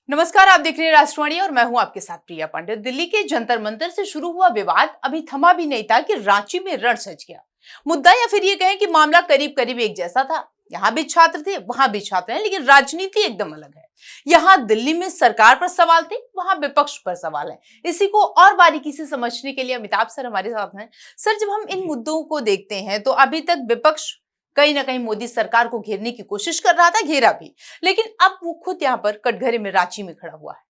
नमस्कार, आप देख रहे हैं राष्ट्रवाणी और मैं हूं आपके साथ प्रिया पांडे। दिल्ली के जंतर मंतर से शुरू हुआ विवाद अभी थमा भी नहीं था कि रांची में रण सज गया। मुद्दा या फिर ये कहें कि मामला करीब करीब एक जैसा था। यहाँ भी छात्र थे, वहां भी छात्र हैं, लेकिन राजनीति एकदम अलग है। यहाँ दिल्ली में सरकार पर सवाल थे, वहां विपक्ष पर सवाल है। इसी को और बारीकी से समझने के लिए अमिताभ सर हमारे साथ हैं। सर, जब हम इन मुद्दों को देखते हैं तो अभी तक विपक्ष कहीं ना कहीं मोदी सरकार को घेरने की कोशिश कर रहा था, घेरा भी, लेकिन अब वो खुद यहाँ पर कटघरे में रांची में खड़ा हुआ है।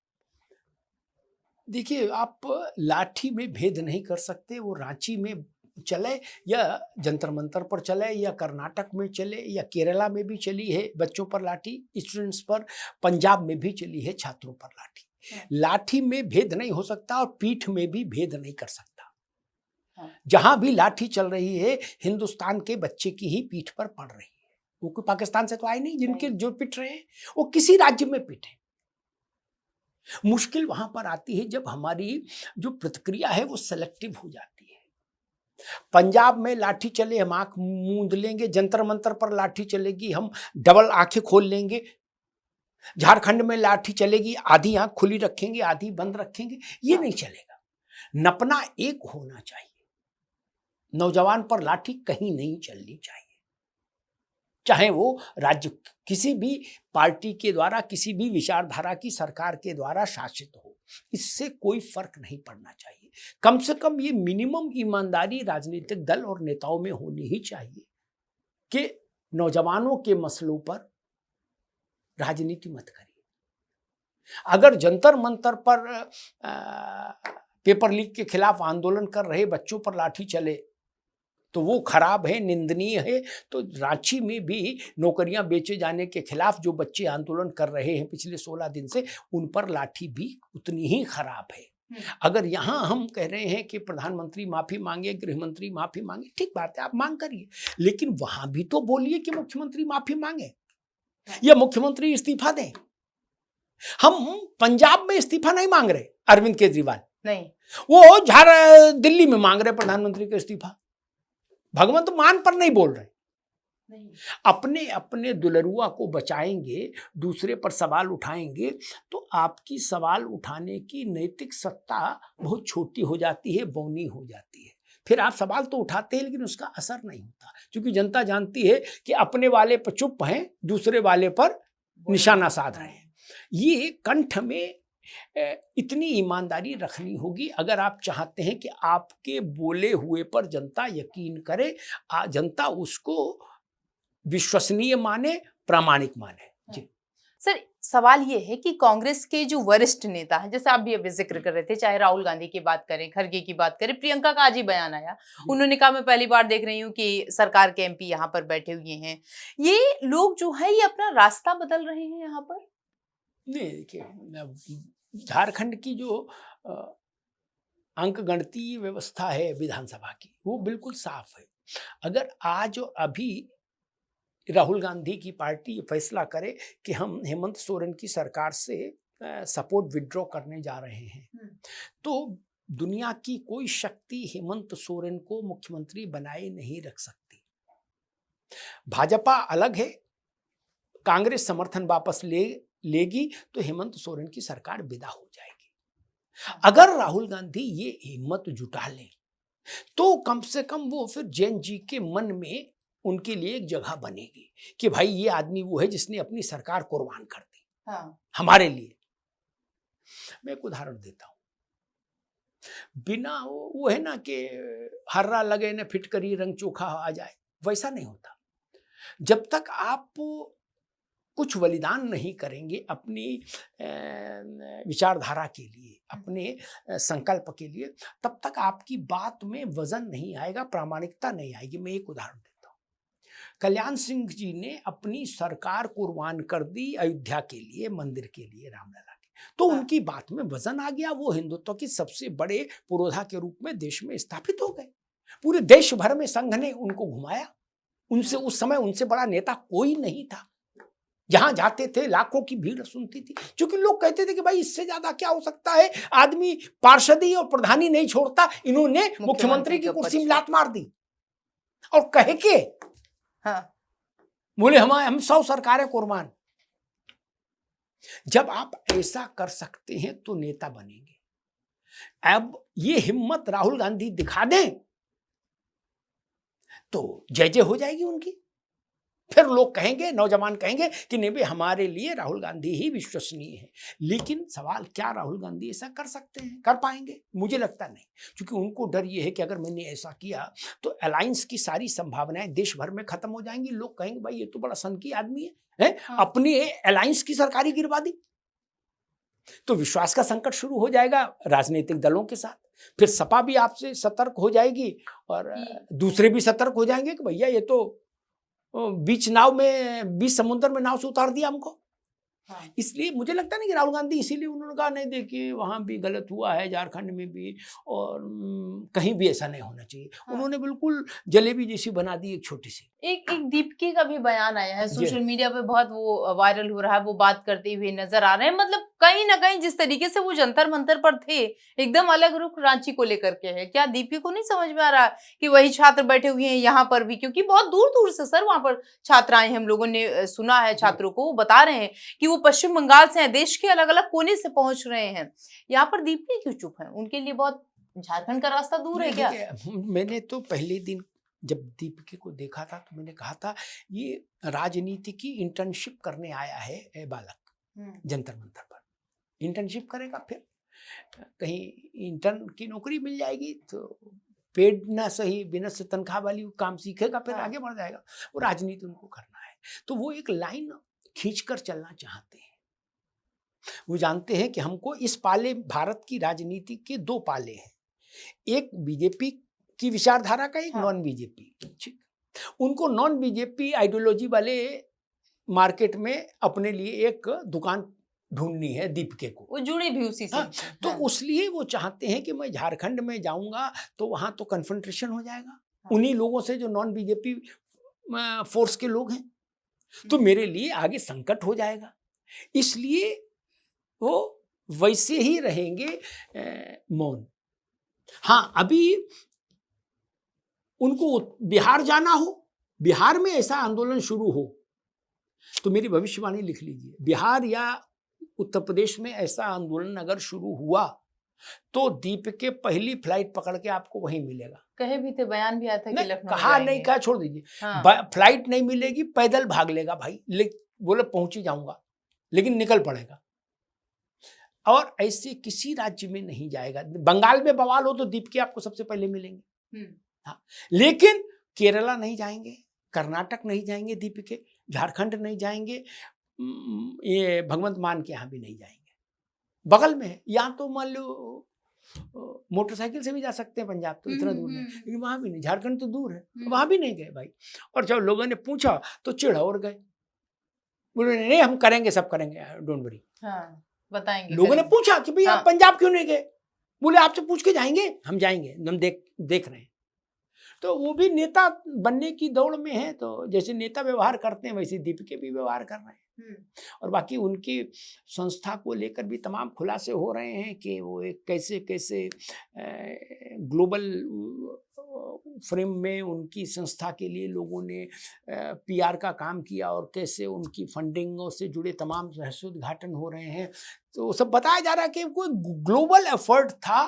देखिए, आप लाठी में भेद नहीं कर सकते। वो रांची में चले या जंतर मंतर पर चले या कर्नाटक में चले या केरला में भी चली है बच्चों पर लाठी, स्टूडेंट्स पर, पंजाब में भी चली है छात्रों पर लाठी। लाठी में भेद नहीं हो सकता और पीठ में भी भेद नहीं कर सकता। जहां भी लाठी चल रही है, हिंदुस्तान के बच्चे की ही पीठ पर पड़ रही है। वो कोई पाकिस्तान से तो आए नहीं जिनके जो पिट रहे हैं, वो किसी राज्य में पिटे। मुश्किल वहां पर आती है जब हमारी जो प्रतिक्रिया है वो सेलेक्टिव हो जाती है। पंजाब में लाठी चले हम आंख मूंद लेंगे, जंतर मंतर पर लाठी चलेगी हम डबल आंखें खोल लेंगे। झारखंड में लाठी चलेगी, आधी आंख खुली रखेंगे आधी बंद रखेंगे। ये नहीं चलेगा। नपना एक होना चाहिए। नौजवान पर लाठी कहीं नहीं चलनी चाहिए, चाहे वो राज्य किसी भी पार्टी के द्वारा, किसी भी विचारधारा की सरकार के द्वारा शासित हो। इससे कोई फर्क नहीं पड़ना चाहिए। कम से कम ये मिनिमम ईमानदारी राजनीतिक दल और नेताओं में होनी ही चाहिए कि नौजवानों के मसलों पर राजनीति मत करिए। अगर जंतर मंतर पर पेपर लीक के खिलाफ आंदोलन कर रहे बच्चों पर लाठी चले तो वो खराब है, निंदनीय है। तो रांची में भी नौकरियां बेचे जाने के खिलाफ जो बच्चे आंदोलन कर रहे हैं पिछले 16 दिन से, उन पर लाठी भी उतनी ही खराब है। अगर यहां हम कह रहे हैं कि प्रधानमंत्री माफी मांगे, गृह मंत्री माफी मांगे, ठीक बात है, आप मांग करिए, लेकिन वहां भी तो बोलिए कि मुख्यमंत्री माफी मांगे या मुख्यमंत्री इस्तीफा दें। हम पंजाब में इस्तीफा नहीं मांग रहे, अरविंद केजरीवाल नहीं, वो दिल्ली में मांग रहे प्रधानमंत्री का इस्तीफा। भगवंत मान पर नहीं बोल रहे। नहीं। अपने अपने दुलरुआ को बचाएंगे, दूसरे पर सवाल उठाएंगे तो आपकी सवाल उठाने की नैतिक सत्ता बहुत छोटी हो जाती है, बौनी हो जाती है। फिर आप सवाल तो उठाते हैं लेकिन उसका असर नहीं होता, क्योंकि जनता जानती है कि अपने वाले पर चुप हैं, दूसरे वाले पर निशाना साध रहे हैं। ये कंठ में इतनी ईमानदारी रखनी होगी अगर आप चाहते हैं कि आपके बोले हुए पर जनता यकीन करे, जनता उसको विश्वसनीय माने, प्रामाणिक माने। जी सर, सवाल ये है कि कांग्रेस के जो वरिष्ठ नेता हैं, जैसे आप भी अभी जिक्र कर रहे थे, चाहे राहुल गांधी की बात करें, खरगे की बात करें, प्रियंका का आज ही बयान आया, उन्होंने कहा मैं पहली बार देख रही हूँ कि सरकार के एमपी यहाँ पर बैठे हुए हैं। ये लोग जो है ये अपना रास्ता बदल रहे हैं यहाँ पर। नहीं, देखिए, झारखंड की जो अंक गणती व्यवस्था है विधानसभा की, वो बिल्कुल साफ है। अगर आज और अभी राहुल गांधी की पार्टी फैसला करे कि हम हेमंत सोरेन की सरकार से सपोर्ट विड्रॉ करने जा रहे हैं, तो दुनिया की कोई शक्ति हेमंत सोरेन को मुख्यमंत्री बनाए नहीं रख सकती। भाजपा अलग है, कांग्रेस समर्थन वापस लेगी तो हेमंत सोरेन की सरकार विदा हो जाएगी। अगर राहुल गांधी ये हिम्मत जुटा ले तो कम से कम वो फिर जैन जी के मन में उनके लिए एक जगह बनेगी कि भाई ये आदमी वो है जिसने अपनी सरकार कुर्बान कर दी। हाँ। हमारे लिए। मैं एक उदाहरण देता हूं, बिना वो है ना कि हर्रा लगे न फिटकरी रंग चोखा आ जाए, वैसा नहीं होता। जब तक आप कुछ बलिदान नहीं करेंगे अपनी विचारधारा के लिए, अपने संकल्प के लिए, तब तक आपकी बात में वजन नहीं आएगा, प्रामाणिकता नहीं आएगी। मैं एक उदाहरण देता हूँ, कल्याण सिंह जी ने अपनी सरकार कुर्बान कर दी अयोध्या के लिए, मंदिर के लिए, रामलला के, तो उनकी बात में वजन आ गया। वो हिंदुत्व के सबसे बड़े पुरोधा के रूप में देश में स्थापित हो गए। पूरे देश भर में संघ ने उनको घुमाया। उनसे उस समय उनसे बड़ा नेता कोई नहीं था। जहां जाते थे लाखों की भीड़ सुनती थी, क्योंकि लोग कहते थे कि भाई इससे ज्यादा क्या हो सकता है, आदमी पार्षदी और प्रधानी नहीं छोड़ता, इन्होंने मुख्यमंत्री की कुर्सी में लात मार दी और कहे के हाँ, बोले हम 100 सरकारें कुर्बान। जब आप ऐसा कर सकते हैं तो नेता बनेंगे। अब ये हिम्मत राहुल गांधी दिखा दें तो जय जय हो जाएगी उनकी। फिर लोग कहेंगे, नौजवान कहेंगे कि नहीं भाई हमारे लिए राहुल गांधी ही विश्वसनीय है। लेकिन सवाल, क्या राहुल गांधी ऐसा कर सकते हैं, कर पाएंगे? मुझे लगता नहीं, क्योंकि उनको डर ये है कि अगर मैंने ऐसा किया तो अलायंस की सारी संभावनाएं देश भर में खत्म हो जाएंगी। लोग कहेंगे भाई ये तो बड़ा सनकी आदमी है? हाँ। अपनी अलायंस की सरकारी गिरवा दी। तो विश्वास का संकट शुरू हो जाएगा राजनीतिक दलों के साथ। फिर सपा भी आपसे सतर्क हो जाएगी और दूसरे भी सतर्क हो जाएंगे कि भैया ये तो बीच समुद्र में नाव से उतार दिया हमको। हाँ। इसलिए मुझे लगता नहीं कि राहुल गांधी, इसीलिए उन्होंने कहा नहीं देखिए वहां भी गलत हुआ है, झारखंड में भी, और कहीं भी ऐसा नहीं होना चाहिए। हाँ। उन्होंने बिल्कुल जलेबी जैसी बना दी एक छोटी सी। एक दीपिका का भी बयान आया है, जी। सोशल मीडिया पे बहुत वो वायरल हो रहा है, वो बात करते हुए नजर आ रहे हैं। मतलब कहीं ना कहीं जिस तरीके से वो जंतर मंतर पर थे, एकदम अलग रुख रांची को लेकर के है। क्या दीपिका को नहीं समझ में आ रहा कि वही छात्र बैठे हुए हैं यहाँ पर भी? क्योंकि बहुत दूर दूर से सर वहां पर छात्र आए हैं, हम लोगों ने सुना है छात्रों को, वो बता रहे हैं कि वो पश्चिम बंगाल से हैं, देश के अलग अलग कोने से पहुंच रहे हैं। यहाँ पर दीपिका क्यों चुप है? उनके लिए बहुत झारखंड का रास्ता दूर है क्या? मैंने तो पहले दिन जब दीपिका को देखा था तो मैंने कहा था ये राजनीति की इंटर्नशिप करने आया है ए बालक, जंतर मंतर पर इंटर्नशिप करेगा, फिर कहीं इंटर्न की नौकरी मिल जाएगी तो पेड ना सही बिना से तनख्वाह वाली काम सीखेगा, फिर आगे बढ़ जाएगा। वो राजनीति उनको करना है, तो वो एक लाइन खींचकर चलना चाहते हैं। वो जानते हैं कि हमको इस पाले, भारत की राजनीति के दो पाले हैं, एक बीजेपी की विचारधारा का, एक नॉन बीजेपी। ठीक, उनको नॉन बीजेपी आइडियोलॉजी वाले मार्केट में अपने लिए एक दुकान ढूंढनी है दीपिका को, वो जुड़ी भी उसी से। तो उसलिए वो चाहते हैं कि मैं झारखंड में जाऊंगा तो वहां तो कन्फ्रंटेशन हो जाएगा उन्हीं लोगों से जो नॉन बीजेपी फोर्स के लोग हैं, तो मेरे लिए आगे संकट हो जाएगा। इसलिए वो वैसे ही रहेंगे मौन। हाँ, अभी उनको बिहार जाना हो, बिहार में ऐसा आंदोलन शुरू हो तो मेरी भविष्यवाणी लिख लीजिए, बिहार या उत्तर प्रदेश में ऐसा आंदोलन अगर शुरू हुआ तो दीपिका पहली फ्लाइट पकड़ के आपको वहीं मिलेगा। कहे भी थे, बयान भी आया था कि लखनऊ कहा नहीं, कहा छोड़ दीजिए। हाँ। फ्लाइट नहीं मिलेगी, पैदल भाग लेगा भाई, बोले पहुंच ही जाऊंगा, लेकिन निकल पड़ेगा। और ऐसे किसी राज्य में नहीं जाएगा। बंगाल में बवाल हो तो दीपिका आपको सबसे पहले मिलेंगे, हाँ, लेकिन केरला नहीं जाएंगे, कर्नाटक नहीं जाएंगे दीपिका, झारखंड नहीं जाएंगे, ये भगवंत मान के यहाँ भी नहीं जाएंगे, बगल में है। यहाँ तो मान लो मोटरसाइकिल से भी जा सकते हैं पंजाब, तो इतना दूर नहीं, लेकिन वहां भी नहीं, झारखंड तो दूर है, वहां भी नहीं गए भाई। और जब लोगों ने पूछा तो चिढ़ा और गए, बोले नहीं हम करेंगे, सब करेंगे, डोंट वरी, बताएंगे। लोगों ने पूछा कि भाई आप पंजाब क्यों नहीं गए? बोले आपसे पूछ के जाएंगे, हम जाएंगे, हम देख रहे हैं। तो वो भी नेता बनने की दौड़ में है, तो जैसे नेता व्यवहार करते हैं वैसे दीपिका भी व्यवहार कर रहे हैं। और बाकी उनकी संस्था को लेकर भी तमाम खुलासे हो रहे हैं कि वो एक कैसे कैसे ग्लोबल फ्रेम में उनकी संस्था के लिए लोगों ने पीआर का काम किया और कैसे उनकी फंडिंगों से जुड़े तमाम रहस्योद्घाटन हो रहे हैं। तो सब बताया जा रहा है कि कोई ग्लोबल एफर्ट था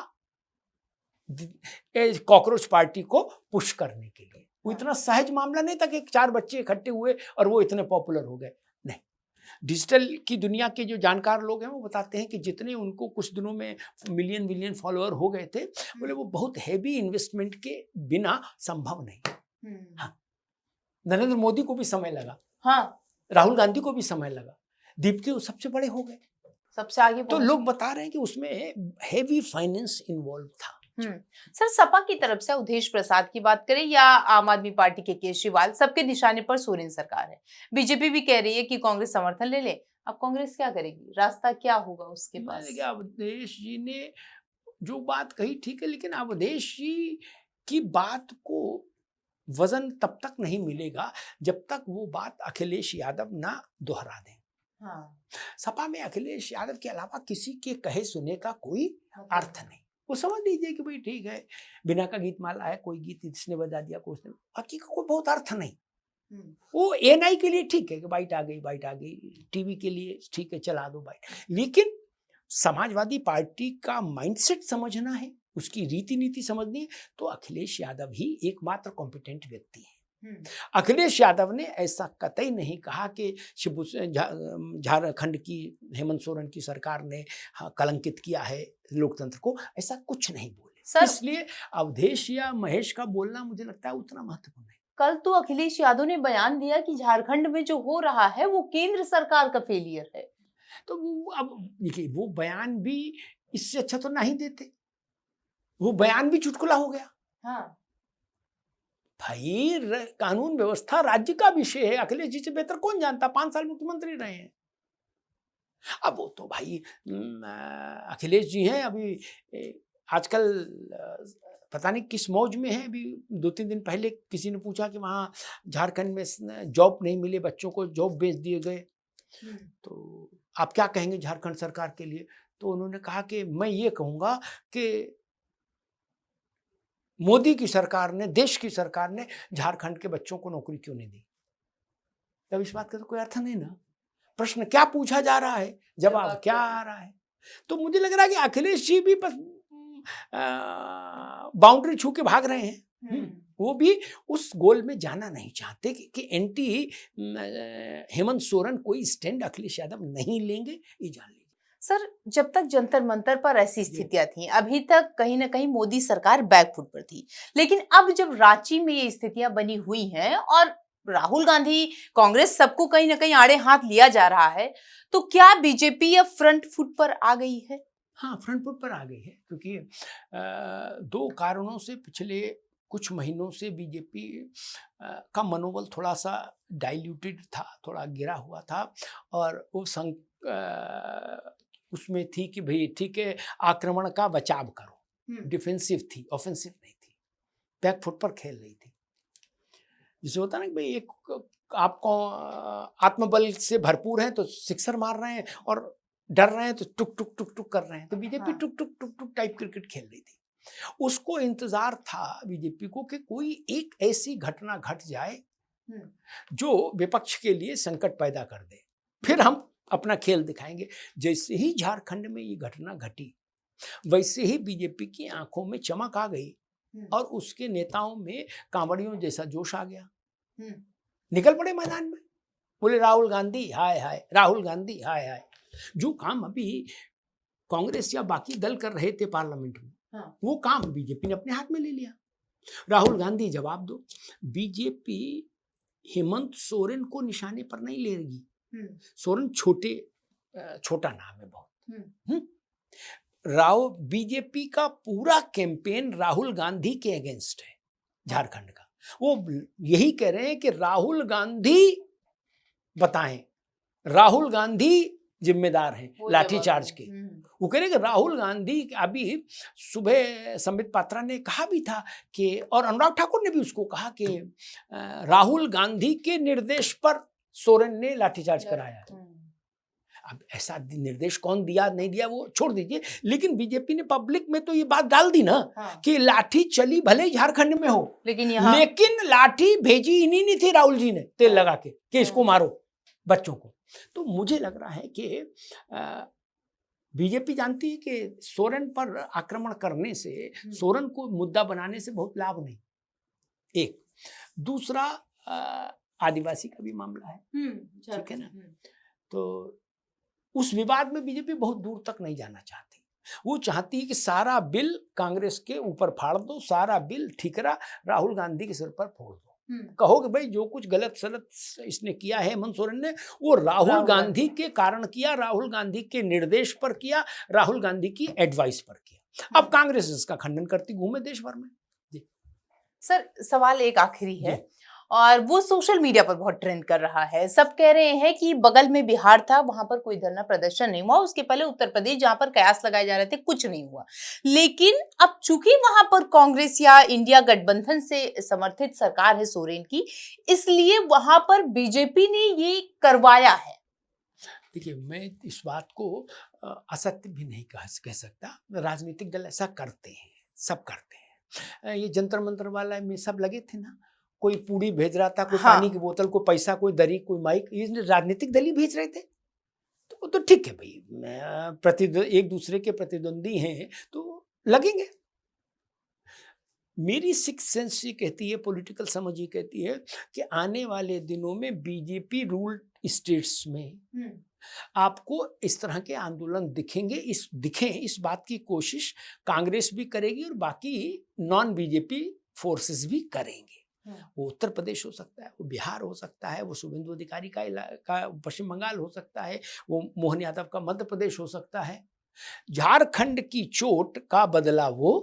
कॉकरोच पार्टी को पुश करने के लिए। वो इतना सहज मामला नहीं था कि 4 बच्चे इकट्ठे हुए और वो इतने पॉपुलर हो गए, नहीं। डिजिटल की दुनिया के जो जानकार लोग हैं वो बताते हैं कि जितने उनको कुछ दिनों में मिलियन फॉलोअर हो गए थे, बोले वो बहुत हैवी इन्वेस्टमेंट के बिना संभव नहीं। हाँ, नरेंद्र मोदी को भी समय लगा, हाँ, राहुल गांधी को भी समय लगा, दीपिका सबसे बड़े हो गए, सबसे आगे। तो लोग बता रहे हैं कि उसमें हैवी फाइनेंस इन्वॉल्व था। सर, सपा की तरफ से अवधेश प्रसाद की बात करें या आम आदमी पार्टी के केजरीवाल, सबके निशाने पर सोरेन सरकार है। बीजेपी भी कह रही है कि कांग्रेस समर्थन ले ले। अब कांग्रेस क्या करेगी? रास्ता क्या होगा उसके पास? अवधेश जी ने जो बात कही ठीक है, लेकिन अवधेश जी की बात को वजन तब तक नहीं मिलेगा जब तक वो बात अखिलेश यादव ना दोहरा दें। हाँ। सपा में अखिलेश यादव के अलावा किसी के कहे सुने का कोई अर्थ नहीं। वो समझ लीजिए कि भाई ठीक है, बिना का गीत माला है, कोई गीत इसने बजा दिया, कोई उसने, बाकी का कोई बहुत अर्थ नहीं। वो एएनआई के लिए ठीक है कि बाइट आ गई, टीवी के लिए ठीक है चला दो बाइट, लेकिन समाजवादी पार्टी का माइंडसेट समझना है, उसकी रीति नीति समझनी है, तो अखिलेश यादव ही एकमात्र कॉम्पिटेंट व्यक्ति है। अखिलेश यादव ने ऐसा कतई नहीं कहा कि झारखंड की हेमंत सोरेन की सरकार ने कलंकित किया है लोकतंत्र को, ऐसा कुछ नहीं बोले। इसलिए अवधेश या महेश का बोलना मुझे लगता है उतना महत्वपूर्ण है। कल तो अखिलेश यादव ने बयान दिया कि झारखंड में जो हो रहा है वो केंद्र सरकार का फेलियर है। तो अब देखिए, वो बयान भी इससे अच्छा तो नहीं देते, वो बयान भी चुटकुला हो गया। हाँ। भाई कानून व्यवस्था राज्य का विषय है, अखिलेश जी से बेहतर कौन जानता, 5 साल मुख्यमंत्री रहे हैं। अब वो तो भाई अखिलेश जी हैं, अभी आजकल पता नहीं किस मौज में है। अभी 2-3 दिन पहले किसी ने पूछा कि वहाँ झारखंड में जॉब नहीं मिले, बच्चों को जॉब बेच दिए गए, तो आप क्या कहेंगे झारखंड सरकार के लिए? तो उन्होंने कहा कि मैं ये कहूँगा कि मोदी की सरकार ने, देश की सरकार ने झारखंड के बच्चों को नौकरी क्यों नहीं दी? तब इस बात का तो कोई अर्थ नहीं ना। प्रश्न क्या पूछा जा रहा है, जवाब क्या आ रहा है। तो मुझे लग रहा है कि अखिलेश जी भी बस बाउंड्री छू के भाग रहे हैं। वो भी उस गोल में जाना नहीं चाहते कि एंटी हेमंत सोरेन कोई स्टैंड अखिलेश यादव नहीं लेंगे, ये जान लीजिए। सर, जब तक जंतर मंतर पर ऐसी स्थितियां थी, अभी तक कहीं ना कहीं मोदी सरकार बैकफुट पर थी, लेकिन अब जब रांची में ये स्थितियां बनी हुई हैं और राहुल गांधी, कांग्रेस, सबको कहीं ना कहीं आड़े हाथ लिया जा रहा है, तो क्या बीजेपी अब फ्रंट फुट पर आ गई है? हाँ, फ्रंट फुट पर आ गई है, क्योंकि 2 कारणों से पिछले कुछ महीनों से बीजेपी का मनोबल थोड़ा सा डाइल्यूटेड था, थोड़ा गिरा हुआ था, और वो उसमें थी कि भाई ठीक है, आक्रमण का बचाव करो, डिफेंसिव थी, ऑफेंसिव नहीं थी, बैक फुट पर खेल रही थी। जिसे होता ना कि भाई एक आपको आत्मबल से भरपूर है तो सिक्सर मार रहे हैं, और डर रहे हैं तो टुक टुक टुक टुक कर रहे हैं, तो बीजेपी टुक टुक टुक टुक टाइप क्रिकेट खेल रही थी। उसको इंतजार था बीजेपी को कि कोई एक ऐसी घटना घट जाए जो विपक्ष के लिए संकट पैदा कर दे, फिर हम अपना खेल दिखाएंगे। जैसे ही झारखंड में ये घटना घटी, वैसे ही बीजेपी की आंखों में चमक आ गई और उसके नेताओं में कांवड़ियों जैसा जोश आ गया। निकल पड़े मैदान में, बोले राहुल गांधी हाय हाय, राहुल गांधी हाय हाय। जो काम अभी कांग्रेस या बाकी दल कर रहे थे पार्लियामेंट में, वो काम बीजेपी ने अपने हाथ में ले लिया। राहुल गांधी जवाब दो। बीजेपी हेमंत सोरेन को निशाने पर नहीं ले रही। सोरेन छोटा नाम है बहुत। बीजेपी का पूरा कैंपेन राहुल गांधी के अगेंस्ट है झारखंड का। वो यही कह रहे हैं कि राहुल गांधी बताएं, राहुल गांधी जिम्मेदार हैं लाठीचार्ज के। वो कह रहे हैं कि राहुल गांधी, अभी सुबह संबित पात्रा ने कहा भी था कि, और अनुराग ठाकुर ने भी उसको कहा कि राहुल गांधी के निर्देश पर सोरेन ने लाठीचार्ज कराया है। अब ऐसा निर्देश कौन दिया नहीं दिया वो छोड़ दीजिए, लेकिन बीजेपी ने पब्लिक में तो ये बात डाल दी ना कि लाठी चली भले झारखंड में हो, लेकिन लाठी भेजी इन्हीं नहीं थी राहुल जी ने तेल लगा के कि इसको मारो बच्चों को। तो मुझे लग रहा है कि बीजेपी जानती है कि सोरेन पर आक्रमण करने से, सोरेन को मुद्दा बनाने से बहुत लाभ नहीं। एक दूसरा, आदिवासी का भी मामला है, ठीक है ना, तो उस विवाद में बीजेपी बहुत दूर तक नहीं जाना चाहती। वो चाहती है कि सारा बिल कांग्रेस के ऊपर फाड़ दो, सारा बिल ठीकरा राहुल गांधी के सिर पर फोड़ दो। कहो कि भाई जो कुछ गलत सलत इसने किया है हेमंत सोरेन ने, वो राहुल गांधी के कारण किया, राहुल गांधी के निर्देश पर किया, राहुल गांधी की एडवाइस पर किया। अब कांग्रेस इसका खंडन करती घूमे देश भर में। जी सर, सवाल एक आखिरी है और वो सोशल मीडिया पर बहुत ट्रेंड कर रहा है। सब कह रहे हैं कि बगल में बिहार था, वहां पर कोई धरना प्रदर्शन नहीं हुआ, उसके पहले उत्तर प्रदेश जहां पर कयास लगाए जा रहे थे, कुछ नहीं हुआ। लेकिन अब चूंकि वहां पर कांग्रेस या इंडिया गठबंधन से समर्थित सरकार है सोरेन की, इसलिए वहां पर बीजेपी ने ये करवाया है। देखिए, मैं इस बात को असत्य भी नहीं कह सकता। राजनीतिक दल ऐसा करते हैं, सब करते हैं। ये जंतर मंतर वाला में सब लगे थे ना, कोई पूड़ी भेज रहा था, कोई हाँ। पानी की बोतल, कोई पैसा, कोई दरी, कोई माइक, ये राजनीतिक दल ही भेज रहे थे। तो वो तो ठीक है भाई, एक दूसरे के प्रतिद्वंदी हैं तो लगेंगे। मेरी सिक्स सेंस ये कहती है, पॉलिटिकल समझ ये कहती है कि आने वाले दिनों में बीजेपी रूल्ड स्टेट्स में आपको इस तरह के आंदोलन दिखेंगे, इस बात की कोशिश कांग्रेस भी करेगी और बाकी नॉन बीजेपी फोर्सेस भी करेंगे। वो उत्तर प्रदेश हो सकता है, वो बिहार हो सकता है, वो शुभेंदु अधिकारी का पश्चिम बंगाल हो सकता है, वो मोहन यादव का मध्य प्रदेश हो सकता है। झारखंड की चोट का बदला वो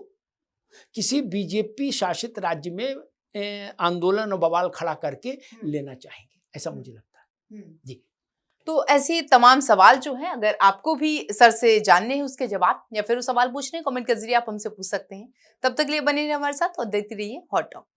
किसी बीजेपी शासित राज्य में आंदोलन और बवाल खड़ा करके लेना चाहेंगे, ऐसा मुझे लगता है। जी। तो ऐसे तमाम सवाल जो हैं, अगर आपको भी सर से जानने हैं उसके जवाब, या फिर वो सवाल पूछने कमेंट के जरिए आप हमसे पूछ सकते हैं। तब तक के लिए बने रहिए हमारे साथ और देखते रहिए हॉट टॉक।